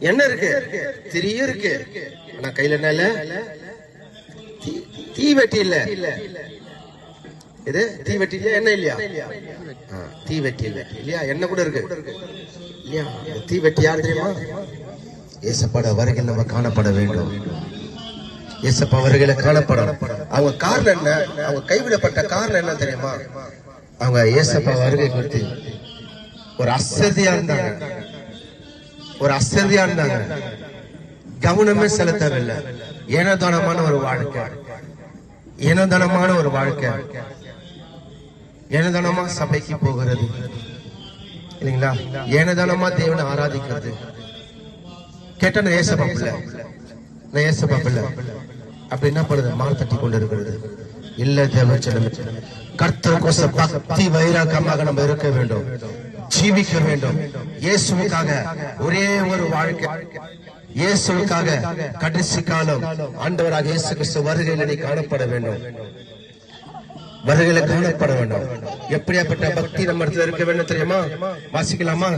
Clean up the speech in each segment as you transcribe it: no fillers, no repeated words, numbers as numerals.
என்ன இருக்கு? திரிய இருக்கு. ஆனா கையில என்ன இல்ல? தீவெட்டி இல்ல. இது தீவெட்டி இல்லையா? என்ன இல்லையா? தீவெட்டி இல்ல இல்லையா? என்ன கூட இருக்கு இல்லையா? தீவெட்டி யார் தெரியுமா? ஏசப்பாட வருகையில் நம்ம காணப்பட வேண்டும். ஏசப்பா வருகையில காணப்படும். அவங்க காரணம் என்ன? அவங்க கைவிடப்பட்ட காரணம் என்ன தெரியுமா? அவங்க ஏசப்பா வருகை குறித்து ஒரு அசதியா இருந்தாங்க. ஒரு அசதியா இருந்தாங்க. கவனமே செலுத்தவில்லை. ஏனதானமான ஒரு வாழ்க்கை. ஏனதானமான ஒரு வாழ்க்கை. ஏனதானமா சபைக்கு போகிறது இல்லைங்களா? ஏனதானமா தேவனை ஆராதிக்கிறது. கேட்ட நான் ஏசப்பா பிள்ளை, நான் ஏசப்பா பிள்ளை அப்படி என்ன பண்ணுது? மாறு தட்டி கொண்டு இருக்கிறது. இல்ல தேவ கர்த்தருக்கோச பக்தி வைராக்கமாக நம்ம இருக்க வேண்டும், ஜீவிக்க வேண்டும். இயேசுவுக்காக ஒரே ஒரு வாழ்க்கை. இயேசுவுக்காக கடைசி காலம் ஆண்டவராக இயேசு கிறிஸ்து வருகையில் நீ காணப்பட வேண்டும். வருகையில காணப்பட வேண்டும். எப்படியாப்பட்ட பக்தி நம்ம இடத்துல இருக்க வேண்டும் தெரியுமா? வாசிக்கலாமா?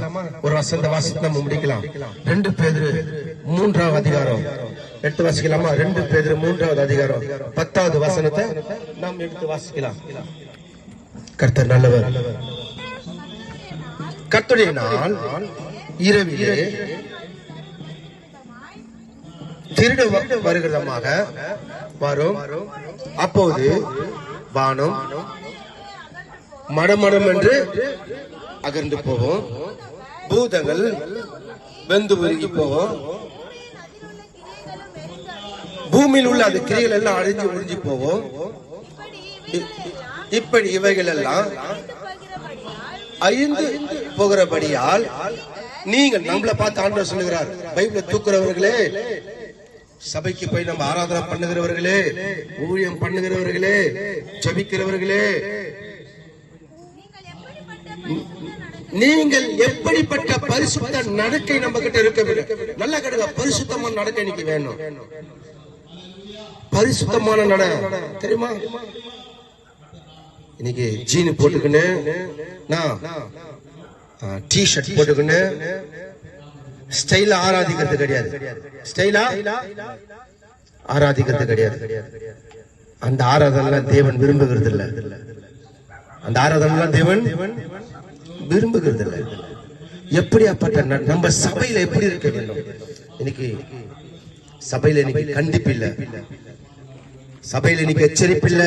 ஒரு வசந்த வாசித்து நம்ம முடிக்கலாம். 2 பேதுரு 3ஆவது அதிகாரம் எடுத்து வாசிக்கலாமா? 2 பேதுரு 3ஆவது அதிகாரம் 10வது வசனத்தை நாம் எடுத்து வாசிக்கலாம். கர்த்தர் நல்லவர். கர்த்தருடைய நாள் இரவிலே திருட வருகிறதமாக வரும். அப்போது வானம் மடமடம் என்று அகர்ந்து போவோம். பூதங்கள் வெந்து உருகி போவோம். பூமியில் உள்ள அது கிரிகள் எல்லாம் அழிஞ்சு உறிஞ்சி போவோம். இப்படி இவைகள் எல்லாம் அழிந்து போகிறபடியால் நீங்கள் நம்மளை பார்த்து ஆண்டவர் சொல்லுகிறார். பைபிளை தூக்குறவர்களே, சபைக்கு போய் நம்ம ஆராதனை பண்ணுகிறவர்களே, ஊழியம் பண்ணுகிறவர்களே, ஜெபிக்கிறவர்களே, நீங்கள் எப்படிப்பட்ட பரிசுத்த நடக்கை நம்ம கிட்ட இருக்க வேண்டும். நல்ல கடை பரிசுத்தமான நடக்கை இன்னைக்கு வேணும். பரிசுத்தமான நட தெரியுமா? இன்னைக்கு ஜீன் போட்டுக்கின்னு, டி ஷர்ட் போட்டுக்கின்னு ஸ்டைலா ஆராதிக்கிறது கிடையாது. ஸ்டைலா ஆராதிக்கிறது கிடையாது. அந்த ஆராதனை தேவன் விரும்புகிறது இல்ல. அந்த ஆராதனை தேவன் விரும்புகிறது இல்ல. எப்படியாப்பட்ட நம்ம சபையில எப்படி இருக்க வேண்டும்? இன்னைக்கு சபையில இன்னைக்கு கண்டிப்பு இல்ல. சபையில இன்னைக்கு எச்சரிப்பு இல்ல.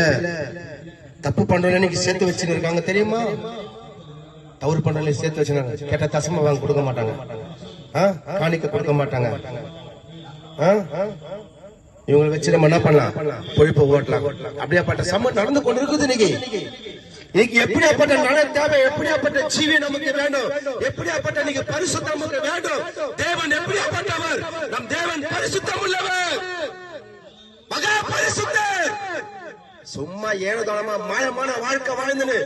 தப்பு பண்றவங்க இன்னைக்கு சேர்த்து வச்சுன்னு இருக்காங்க தெரியுமா? தவறு பண்றவங்க சேர்த்து வச்சுனாங்க. கேட்ட தசம வாங்க கொடுக்க மாட்டாங்க, காணிக்க கொடுக்க மாட்டாங்க. இவங்களை வச்சு நம்ம என்ன பண்ணலாம்? பொழிப்ப ஓட்டலாம். அப்படியாப்பட்ட சமம் நடந்து கொண்டு இருக்குது இன்னைக்கு. இன்னைக்கு எப்படியாப்பட்ட நட தேவை, எப்படியாப்பட்ட ஜீவி நமக்கு வேண்டும், எப்படியாப்பட்ட நீங்க பரிசுத்தம் நமக்கு வேண்டும். தேவன் எப்படியாப்பட்டவர்? நம் தேவன் பரிசுத்தம் உள்ளவர், மகா பரிசுத்தர். சும்மா ஏனதானமா மாயமான வாழ்க்கை வாழ்ந்து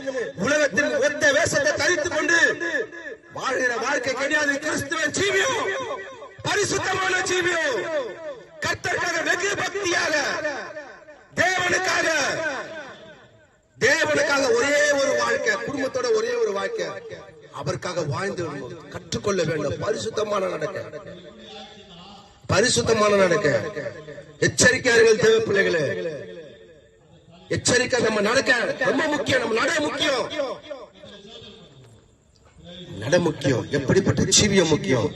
உலகத்தின் ஒத்த வேஷத்தை தரித்துக் கொண்டு வாழ்கிற வாழ்க்கை கிடையாது. கிறிஸ்துவ ஜீவியம், பரிசுத்தமான ஜீவியம், கர்த்தருக்காக வெகு பக்தியாக, தேவனுக்காக ஒரே ஒரு வாழ்க்கை, குடும்பத்தோட ஒரே ஒரு வாழ்க்கை, அவருக்காக வாழ்ந்து கற்றுக்கொள்ள வேண்டும். பரிசுத்தமான நடக்க, பரிசுத்தமான நடக்க. எச்சரிக்கையார்கள் தேவ பிள்ளைகளே, எச்சரிக்கை. நம்ம நடக்க ரொம்ப முக்கியம். நம்ம நட முக்கியம், நட முக்கியம். எப்படிப்பட்ட ஜீவியம் முக்கியம்.